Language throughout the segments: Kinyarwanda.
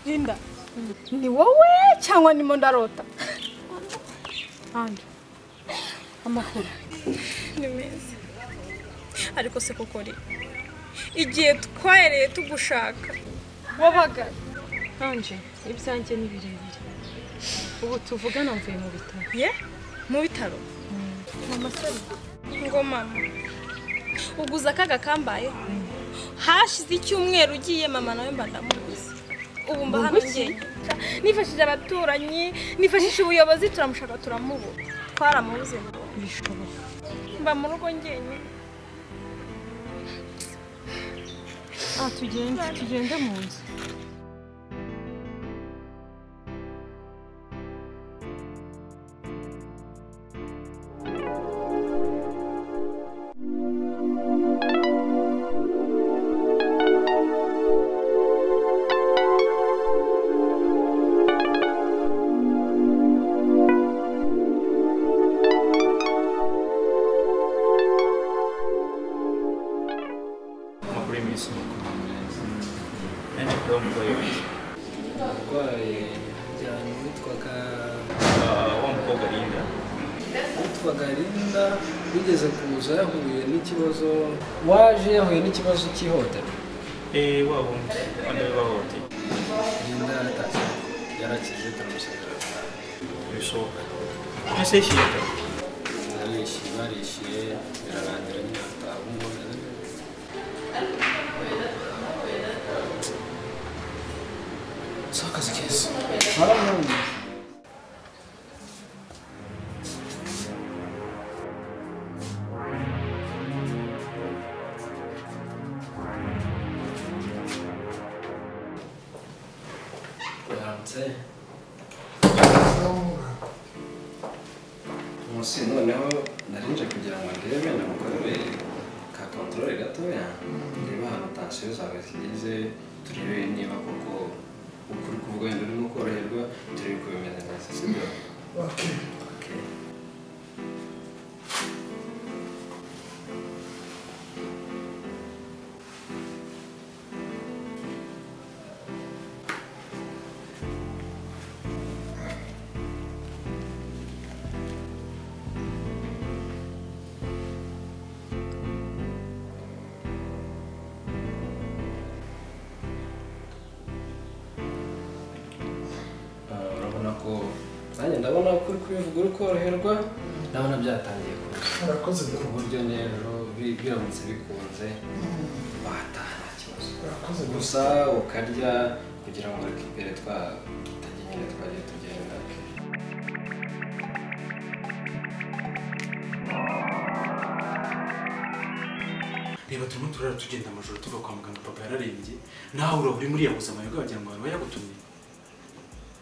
Linda ni wowe cyangwa nimo ndarota andi amakuru ni meza ariko se kokori igihe twahereye tugushaka wabaga anje ibyanjye ni birebire ubu tuvugana mvuye mu bitaro ye mu bitaro mama sari ngo mama uguza akaga kambaye hashize icyumweru ugiye mama nawe mba ndamuguze ubu mba hano ngenge nifashije abaturanyi nifashije ubuyobozi turamushaka turamubura twaramubuze bishoboka mba mu rugo ngenge tugende mu nzu bigeze kuza yahuye n'ikibazo waje yahuye n'ikibazo cy'ihotera wabo ande bahote Linda yaratashye yarakije turamusabira bishoboka ese shita barishyuye birarangira nyine ataha ngo sakazi keza Musi noneho narinje kugira ngo ndebe namukorere ka controle gatoya ndeba hano tension zawe zigeze turebe niba koko ukuri kuvuga wenda urimo koroherwa turebe ko bimeze neza sibyo okay ndabona ko uri kubivuga uri koroherwa ndabona byatangiye urakoze ku buryo rero biramutse bikunze wataha nta kibazo gusa ukarya kugira ngo rekipere tutajya nyine twagiye tugenda reba turimo turara tugenda amajoro tuva kwa muganga papa yararembye nawe uraba uri muri ya buzima yawe wagira ngo baba yagutumye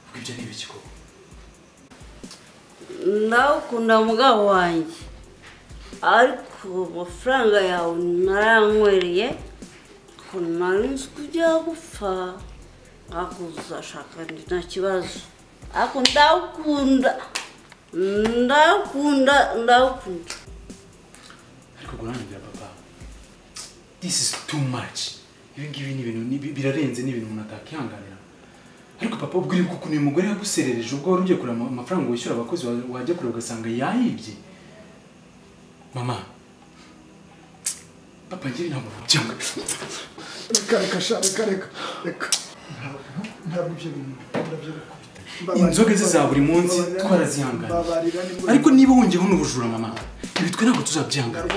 ubwo ibyo ni ibiki koko ndakunda mugabo wanjye ariko amafaranga yawe naranywereye ko nari nzi kujya gupfa akuzashaka nta kibazo ariko ndakunda ariko gurangira papa this is too much ibi ngibi ni ibintu birarenze ni ibintu umuntu atakihanganira ariko papa ubwo uri kuko ni umugore yaguserereje ubwo wari ugiye kureba amafaranga wishyura abakozi wajya kureba ugasanga yayibye mama papa ngira ntabwo cyangwa reka ntabwo ibyo bintu inzoga ze za buri munsi twarazihangana ariko niba wongeyeho n'ubujura mama ibi twe ntabwo tuzabyihangana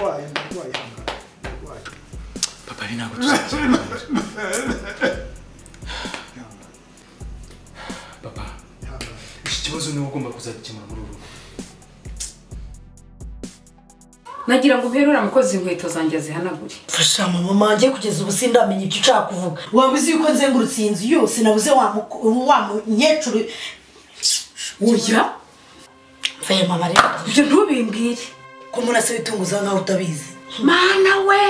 papa ari ntabwo tuzabyihangana papa iki kibazo niwe ugomba kuzagikemura muri ubu nagira ngo uherure umukozi inkweto zanjye zihanagure fasha mama wanjye kugeza ubu sindamenya icyo ushaka kuvuga waba uzi yuko nzengurutse iyi nzu yose nabuze wa munyecuru oya mvaye mama rero ibyo ntubimbwire ko umuntu ase bitunguza nkaho utabizi mana we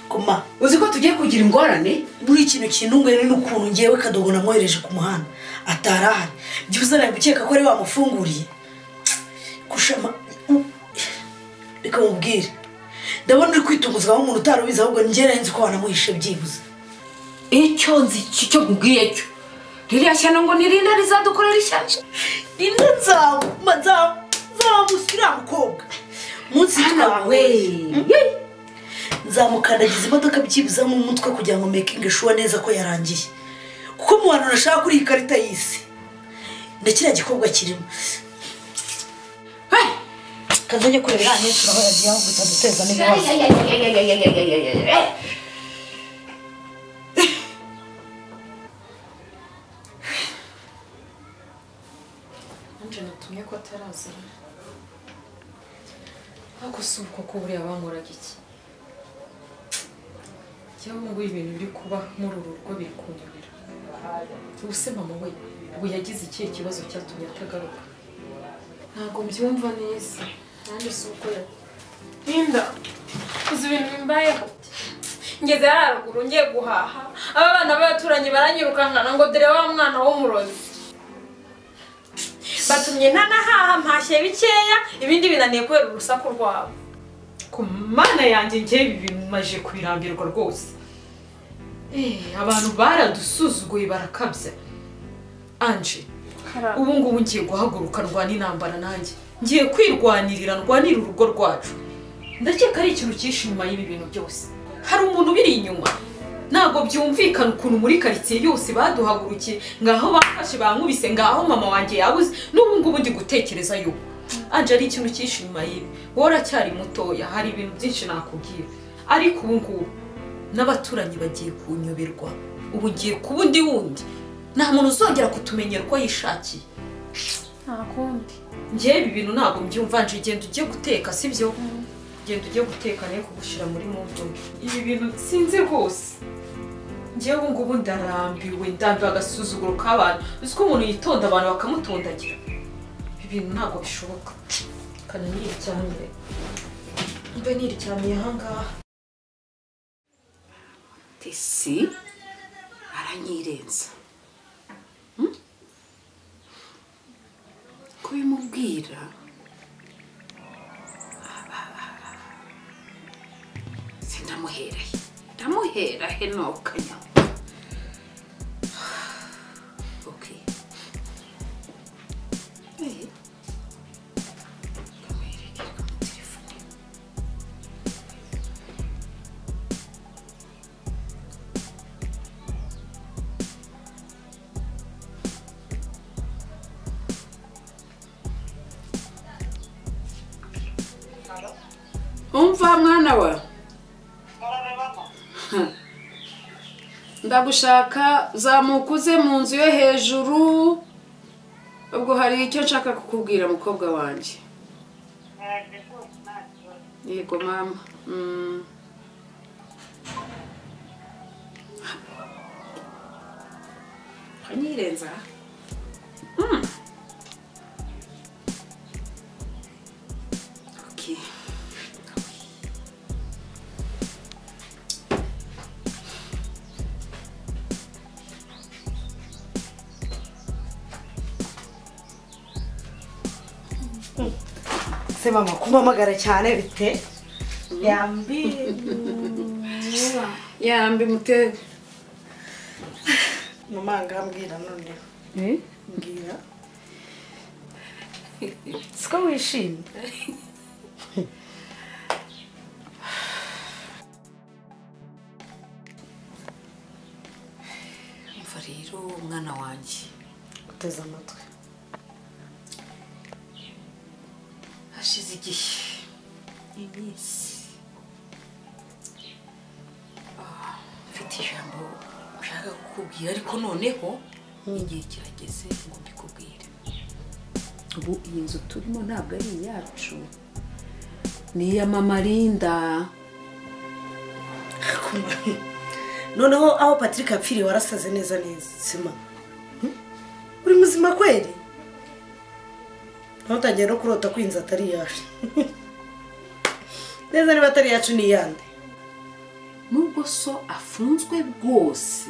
koma uzi ko tugiye kugira ingorane buri ikintu kintunguye ni n'ukuntu ngewe Kadogo namwohereje ku muhanda atarahari byibuze nari gukeka ko ari bamufunguriye kushama reka mubwire ndabona uri kwitunguza aho umuntu utarubiza ahubwo njye nari nzi ko wanamuhishe byibuze icyo nzi cyo nkubwiye cyo ririya shyano ngo nirinde rizadukorera ishyano Linda nzamushyira mukobwa munsi twawe nzamukandagiza imodoka byibuza mu mutwe kugira ngo making sure neza ko yarangiye kuko mu bantu nashaka kuri iyi karita y'isi ndakira gikobwa kirimo kazanye kureba hano turaho yagiye aho gutaduteza n'ibibazo anje natumye ko ataraza ako si uko ko buriya bankoraga iki cyangwa ngo ibintu biri kuba muri uru rugo biri kunyobera ubuse mama we ubu yagize ikihe kibazo cyatumye atagaruka ntabwo mbyumva neza nanjye si uko Linda uzi ibintu bimbayeho ngeze haruguru ngiye guhaha aba bana b'abaturanyi baranyirukankana ngo dore wa mwana w'umurozi batumye ntanahaha mpashye bikeya ibindi binaniye kubera urusaku rwabo ku mana yanjye njye ibi bintu maje kubirambirwa rwose abantu baradusuzuguye barakabya anje ubu ngubu ngiye guhaguruka ndwana intambara nanjye ngiye kwirwanirira ndwanira urugo rwacu ndakeka ari ikintu cyinshi inyuma y'ibi bintu byose hari umuntu biri inyuma ntabwo byumvikana ukuntu muri karitsiye yose baduhagurukiye ngaho bafashe bankubise ngaho mama wanjye yabuze n'ubu ngubu ndi gutekereza yuko anje ari ikintu cyinshi inyuma y'ibi wowe uracyari mutoya hari ibintu byinshi nakubwira ariko ubu ngubu n'abaturanyi bagiye kunyoberwa ubu ngiye kuba undi wundi nta muntu uzongera kutumenyera uko yishakiye nta kundi njyewe ibi bintu ntabwo mbyumva nje genda ujye guteka sibyo genda ujye guteka nayo kugushyira muri muntu ibi bintu sinzi rwose njyewe ubu ngubu ndarambiwe ndambiwe agasuzuguro k'abantu uzi ko umuntu yitonda abantu bakamutondagira ibi bintu ntabwo bishoboka kana niricyamire mbe niricyamiye ahangaha Tesi aranyirenza kubimubwira ndamuhera he nokanya okay umva mwana wa ndagushaka zamuka uze mu nzu yo hejuru ubwo hari icyo nshaka kukubwira mukobwa wanjye yego mama kanyirenza okay se mama kumamagara cyane bite yambi mute mama ngambwira none mbwira siko wishimye umva rero umwana wanjye uteze amatwi hashize igihe iminsi mfite ijambo ushaka kukubwira ariko noneho igihe kirageze ngo mbikubwire ubu iyi nzu turimo ntabwo ari iyacu ni iya mama Linda noneho aho Patrick yapfiriye warasaze neza sima uri muzima kweli ntutangiye no kurota ko inzu atari yacu neza niba atari yacu ni iyande nubwo so afunzwe bwose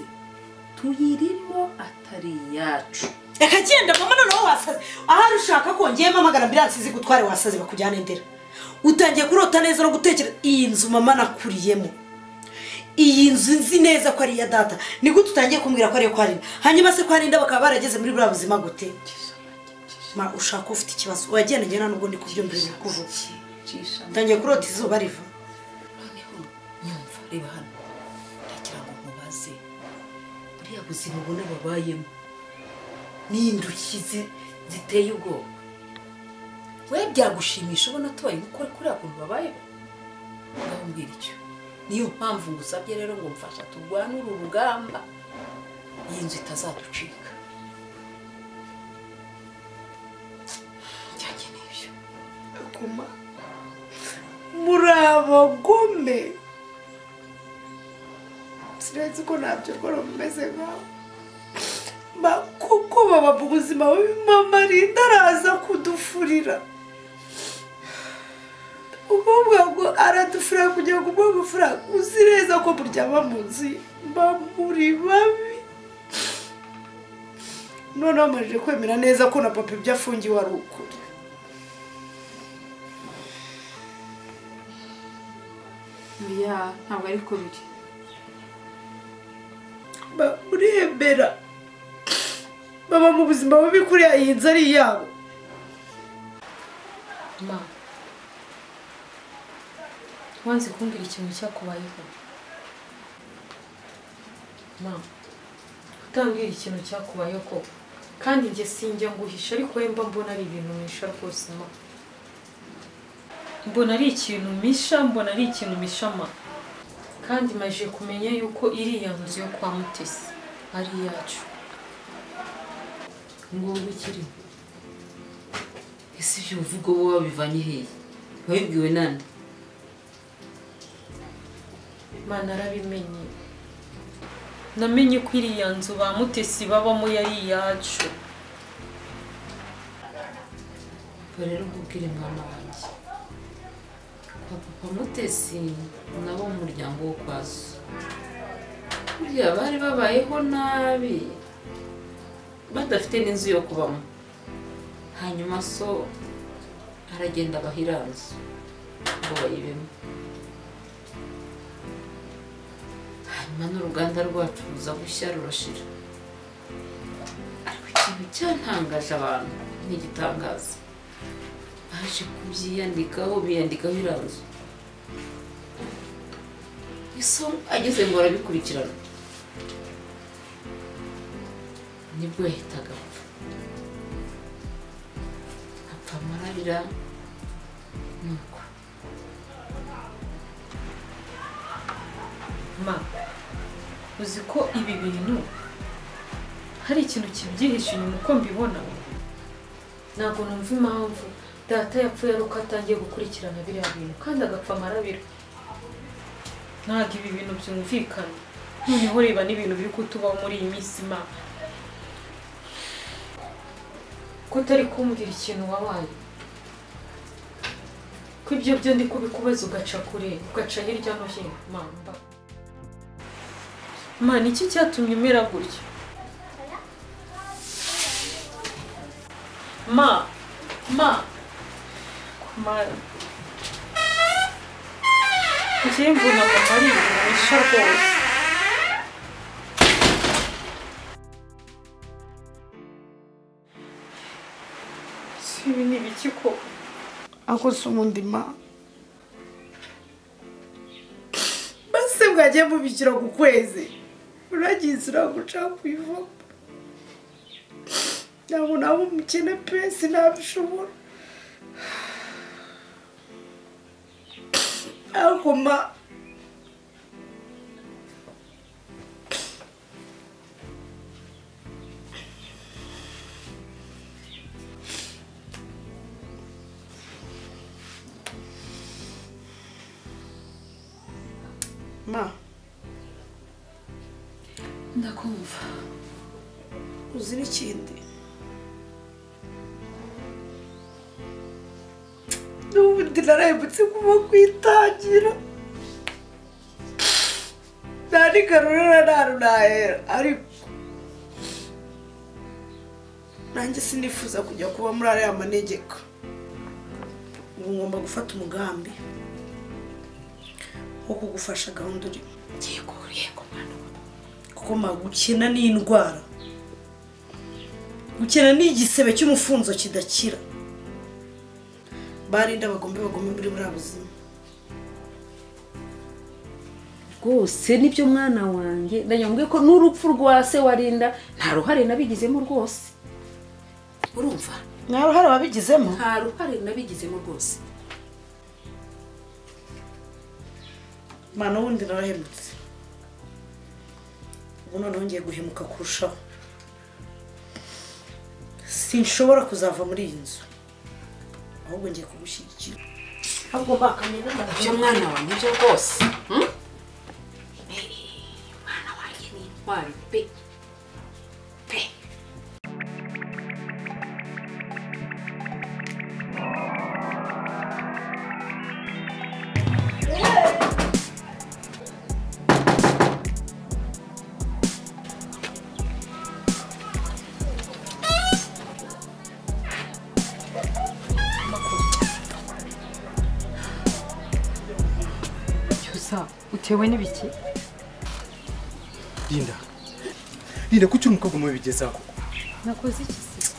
tuyirimo atari iyacu reka genda mama noneho wasaze ahari ushaka ko ngiye mpamagara ambiransi zigutware wasaze bakujyana indera utangiye kurota neza no gutekereza iyi nzu mama nakuriyemo iyi nzu nzi neza ko ari iya data ni gute utangiye kumbwira ko ariyo kwa Linda hanyuma se kwa Linda bakaba barageze muri buriya buzima gute ma ushaka ufite ikibazo wagenda ngena nubwo ndi kubyumvira kuvuga tangiye kurota izuba riva noneho nyumva reba hano ndagira ngo mubaze buriya buzima ubona babayemo n'indushyi ziteye ubwoba we byagushimisha ubona tubaye gukora kuri akuntu babayeho ngambwira icyo niyo mpamvu ngusabye rero ngo mfasha turwane uru rugamba iyi nzu itazaducika cyane n'ibyo akuma muri abagome sinzi ko ntabyo rwara mumeze nkaho kuko baba mu buzima bubi mama Linda araza kudufurira ukuvuga ngo aradufurira kugira ngo umuhe amafaranga uzi neza ko muryama mu nzu muri babi noneho amajije kwemera neza ko na papa ibyo afungiwe ari ukuri ya ntabwo ari ko biri urembera baba mu buzima bubi kuriya iyi nzu ari iyabo ma wanze kumbwira ikintu cyakubayeho ma utambwira ikintu cyakubayeho ko kandi njye sinjya nguhisha ariko we mba mbona ari ibintu misha rwose ma mbona ari ikintu misha ma kandi maje kumenya yuko iriya nzu yo kwa Mutesi ari iyacu ngo bikiri ese ibyo uvuga wowe wabivanye hehe wabibwiwe nande mana arabimenye namenye ko iriya nzu ba Mutesi babamo yari iyacu rero nkubwire mwana wanjye kwa papa Mutesi nabo mu muryango wo kwa so burya bari babayeho nabi badafite n'inzu yo kubamo hanyuma so aragenda abahiranzu ngo bayibemo hanyuma n'uruganda rwacu ruza gushya rurashira ariko ikintu cyantangaje abantu n'igitangaza baje kubyiyandikaho biyandikaho iranzu iso ageze ngo arabikurikirana nibwo yahitaga apfa amararira nuko ma uzi ko ibi bintu hari ikintu kibyihishe inyuma uko mbibona ntabwo numva impamvu data yapfuye ari uko atangiye gukurikirana biriya bintu kandi agapfa amarabira ntabwo ibi bintu byumvikana noneho reba n'ibintu biri kutubaho muri iyi minsi ma ko utari kumbwira ikintu wabaye ko ibyo byo ndi kubikubaza ugaca kure ugaca hirya no hino mamba mana iki cyatumye umera gutya ma ikimvuna mama ari ibintu rwose ibi ni ibiki koko ako si umundi ma base bwagiye mubishyira ku kwezi uragize uraguca ku ivomo ntabwo naba umukene pe sinabishobora ariko ma ma ndakumva uzi n'ikindi n'ubundi narahembutse kuva kwitangira nta n'ikarurira nta runahera ariko nanjye sinifuza kujya kuba muri ariya manegeka ubu ngomba gufata umugambi wo kugufasha gahunda urimo yego mwana kuko gukena ni indwara, gukena ni igisebe cy'umufunzo kidakira. Barinda bagombe muri buriya buzima rwose. Nibyo mwana wanjye ndanyambwiye ko n'urupfu rwa se warinda nta ruhare nabigizemo rwose. Urumva nta ruhare wabigizemo? nta ruhare nabigizemo rwose. Mana wundi narahemutse, ubu noneho ngiye guhemuka kurushaho. Sinshobora kuzava muri iyi nzu, ahubwo ngiye kugushyigikira. Ahubwo bakamenya ibyo mwana wanjye byo rwose. Mwana wanjye ni intwari pe. Utewe n'ibiki? Linda kuki umukobwa mubi bigeza koko? Nakoze iki se?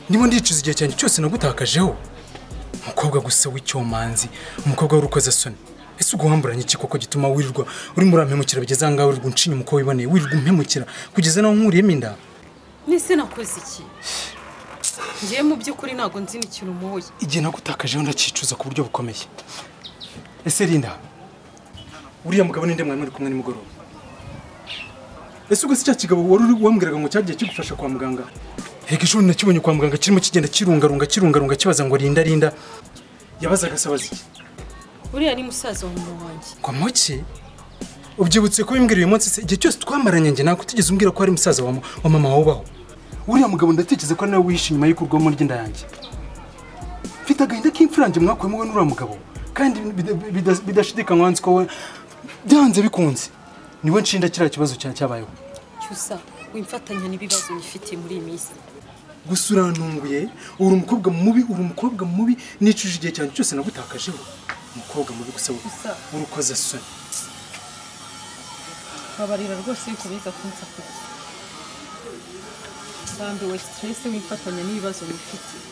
Ndimo ndicuza igihe cyanjye cyose nagutakajeho. Umukobwa gusa w'icyomanzi, umukobwa w'urukoza soni. Ese uguhamburanye iki koko gituma wirirwa uri muri ampemukira bigeza ngaho wirirwa uncinya umukobwa wiboneye, wirirwa umpemukira kugeza naho nkuriyemo inda? Nise nakoze iki? Ngiye mu by'ukuri ntago nzi n'ikintu muhoye. Igihe nagutakajeho ndacicuza ku buryo bukomeye. Ese Linda, uriya mugabo ninde mwari muri kumwe nimugoroba? Ese ubwo si cya kigabo wari wambwiraga ngo cyagiye kigufasha kwa muganga? Reka ejo nakibonye kwa muganga kirimo kigenda kirungarunga kibaza ngo Linda. Yabazaga asabaza iki? Uriya ni musaza wa mama wanjye. Kwa moki? Ubyibutse ko bimbwira uyu munsi se igihe cyose twamaranye njye nako utigeze umbwira ko ari musaza wa mama wawe. Uriya mugabo ndatekereza ko nawe wihishe inyuma y'ikurwamo ry'inda yanjye. Mfite agahinda k'imfurange mwakwemo we n'uriya mugabo, kandi bidashidikanywa nzi ko we byanze bikunze niwe nshinda kiriya kibazo cyabayeho. Cyusa wimfatanya n'ibibazo nifitiye muri iyi minsi. Gusa urantunguye, uri umukobwa mubi nicuje igihe cyane cyose nagutakajeho. Umukobwa mubi gusa urukoza soni. Babarira rwose yuko biza kunsaka. Bambiwe stress wimfatanya n'ibibazo nifitiye.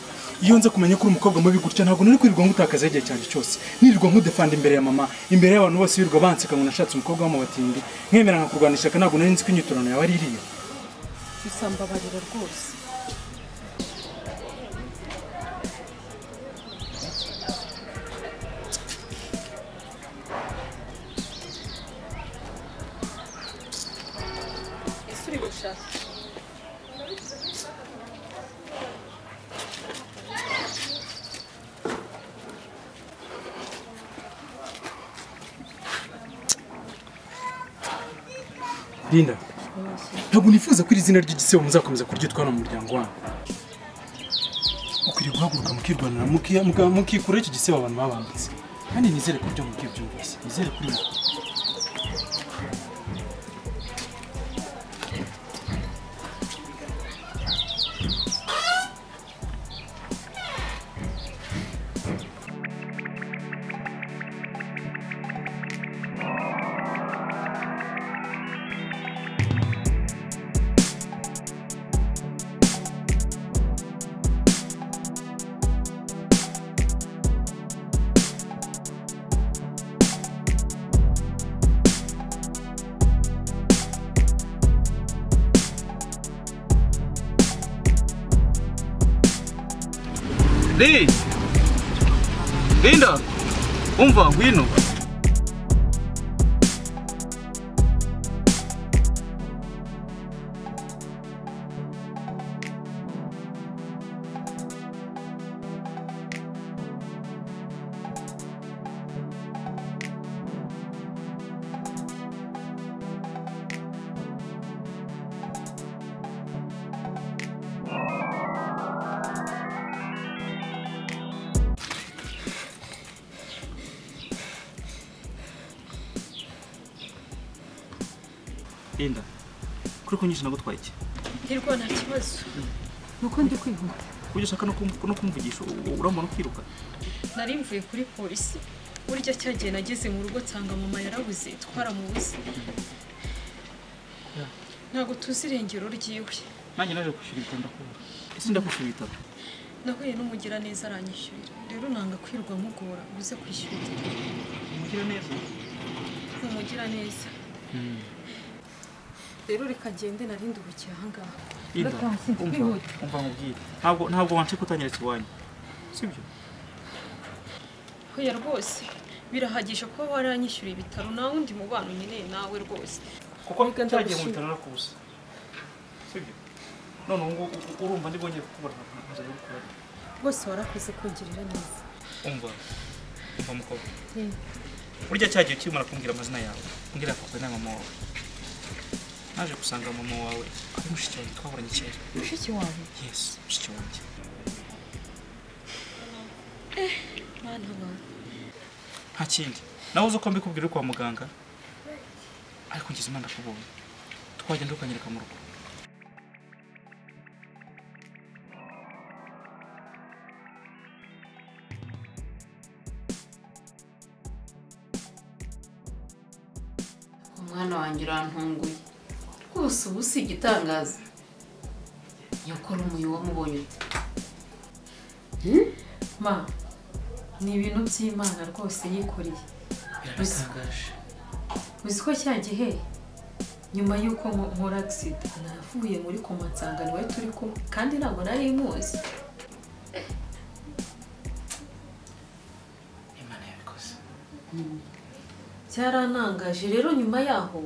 Iyo nza kumenya ko uri umukobwa mubi gutya ntabwo nari kwirirwa ngutakaza igihe cyane cyose. Nirirwa nkudefanda imbere ya mama, imbere y'abantu bose birirwa banseka ngo nashatse umukobwa wo mu batindi. Nkemera nkakurwanisha ka ntabwo nari nzi ko inyiturano yawe ari iriya. Cyusa mbabarira rwose. Ese uri gushaka? Linda, ntabwo nifuza ko iri zina ry'igisebo muzakomeza kuryitwara mu muryango wanyu. Ukwiriye guhaguruka mukirwanira mukikura iki gisebo abantu babambitse. Kandi nizere ko byo mubyumvise. Nizere kuri mwe. Linda, umva ngwino. Linda, kuri kunyisha nagutwaye iki? Ntirwa nta kibazo. Nuko ndi kwihuta. Kujya shaka no kumvugisha urambona kwiruka. Nari mvuye kuri polisi. burya cyagiye nageze mu rugo nsanga mama yarabuze twaramubuze ntabwo tuzi irengero ryiwe nanjye naje kwishyura ibitaro ndakubura ese ndakwishyura ibitaro nahuye n'umugira neza aranyishyurira rero nanga kwirwa mugora uze kwishyura ibitaro umugira neza umugira neza rero reka ngende narindi ubukiye ahangaha umva nkubwire ntabwo wanshaka utanyeretse iwanyu sibyo hoya rwose birahagije kuba waranyishyuriye ibitaro nta wundi mubano nyine nawe rwose kuko cyagiye mu bitaro nakubuza sibyo none ubu urumva ndibongeye kukubura nkaza gukora rwose warakoze kungirira neza umva mukobwa burya cyagiye ukimara kumbwira amazina yawe mbwira papa na mama wawe naje gusanga mama wawe ari mushiki wawe twaburanye kera mushiki wawe yes mushiki wanjye mwana wawe nta kindi nawe uzi uko mbikubwira uri kwa muganga ariko ngize imana ndakubonye twagenda ukanyereka mu rugo umwana wanjye urantunguye rwose ubu si igitangaza nyakora umuyo wamubonye ute ma ni ibintu by'Imana rwose yikoreye biratangaje uzi ko cya gihe nyuma y'uko nkora accident navuye muri koma nsanga niwe turi kumwe kandi ntabwo nari muzi Imana yabikoze cyaranangaje rero nyuma yaho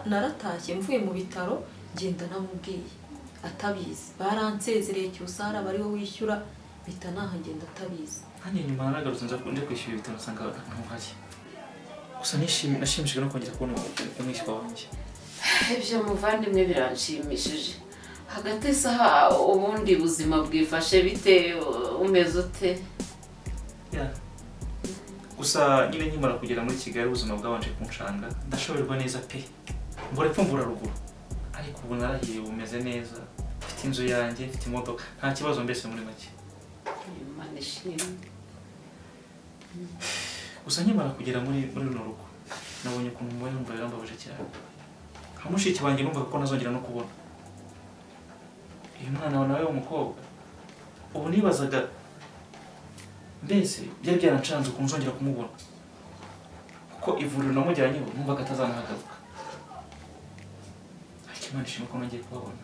naratashye mvuye mu bitaro ngenda namubwiye atabizi baransezereye cyusara bariho wishyura bita naha ngenda atabizi kandi nyuma naragarutse nza kwishyura ibitaro nsanga ntuhari gusa nashimishijwe no kongera kubona umwishywa wanjye ibyo muvandimwe biranshimishije hagati saha ubundi buzima bwifashe bite umeze ute gusa nyine nkimara kugera muri Kigali ubuzima bwabanje kunshanga ndashoberwa neza pe mbore pfumvura ruguru ariko ubu narahiye bumeze neza mfite inzu yanjye mfite imodoka nta kibazo mbese muri make Imana ishimwe gusa nkimara kugera muri runo rugo nabonye ukuntu umubare numva yarambabaje cyane nka mushiki wanjye numvaga ko nazongera no kubona uyu mwana nawe w'umukobwa ubu nibazaga mbese byari byarancanze ukuntu nzongera kumubona kuko ivuriro namujyanyeho numvaga atazanahagaruka ariko Imana ishimwe ko nongeye kubabona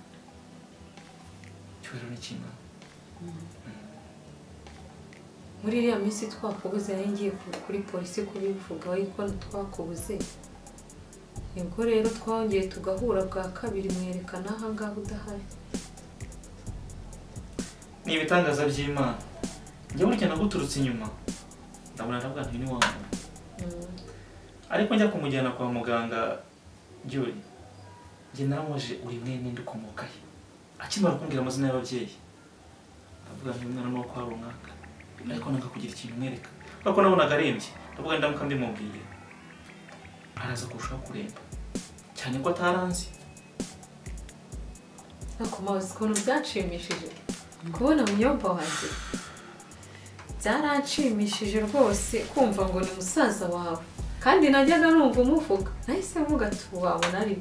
icyubahiro ni cy'Imana muri iriya minsi twakubuze nari ngiye kuri polisi kubivuga yuko twakubuze nibwo rero twongeye tugahura bwa kabiri mwerekana aha ngaha udahari ni ibitangaza by'Imana njye burya naguturutse inyuma ndabona ndavuga nti ni wanyu ariko njya kumujyana kwa muganga Juri njye naramuje uri mwene ndukomoka he akimara kumbwira amazina y'ababyeyi ndavuga nti umwana nuko kwa runaka ariko nanga kugira ikintu mwereka kuko nabonaga arembye ndavuga ndamuka ndimubwiye araza kurushaho kuremba cyane ko ataranzi ariko mazi ukuntu byanshimishije kubona muyomba wanjye byaranshimishije rwose kumva ngo ni musaza wawe kandi najyaga numva umuvuga nahise mvuga ati wabona ari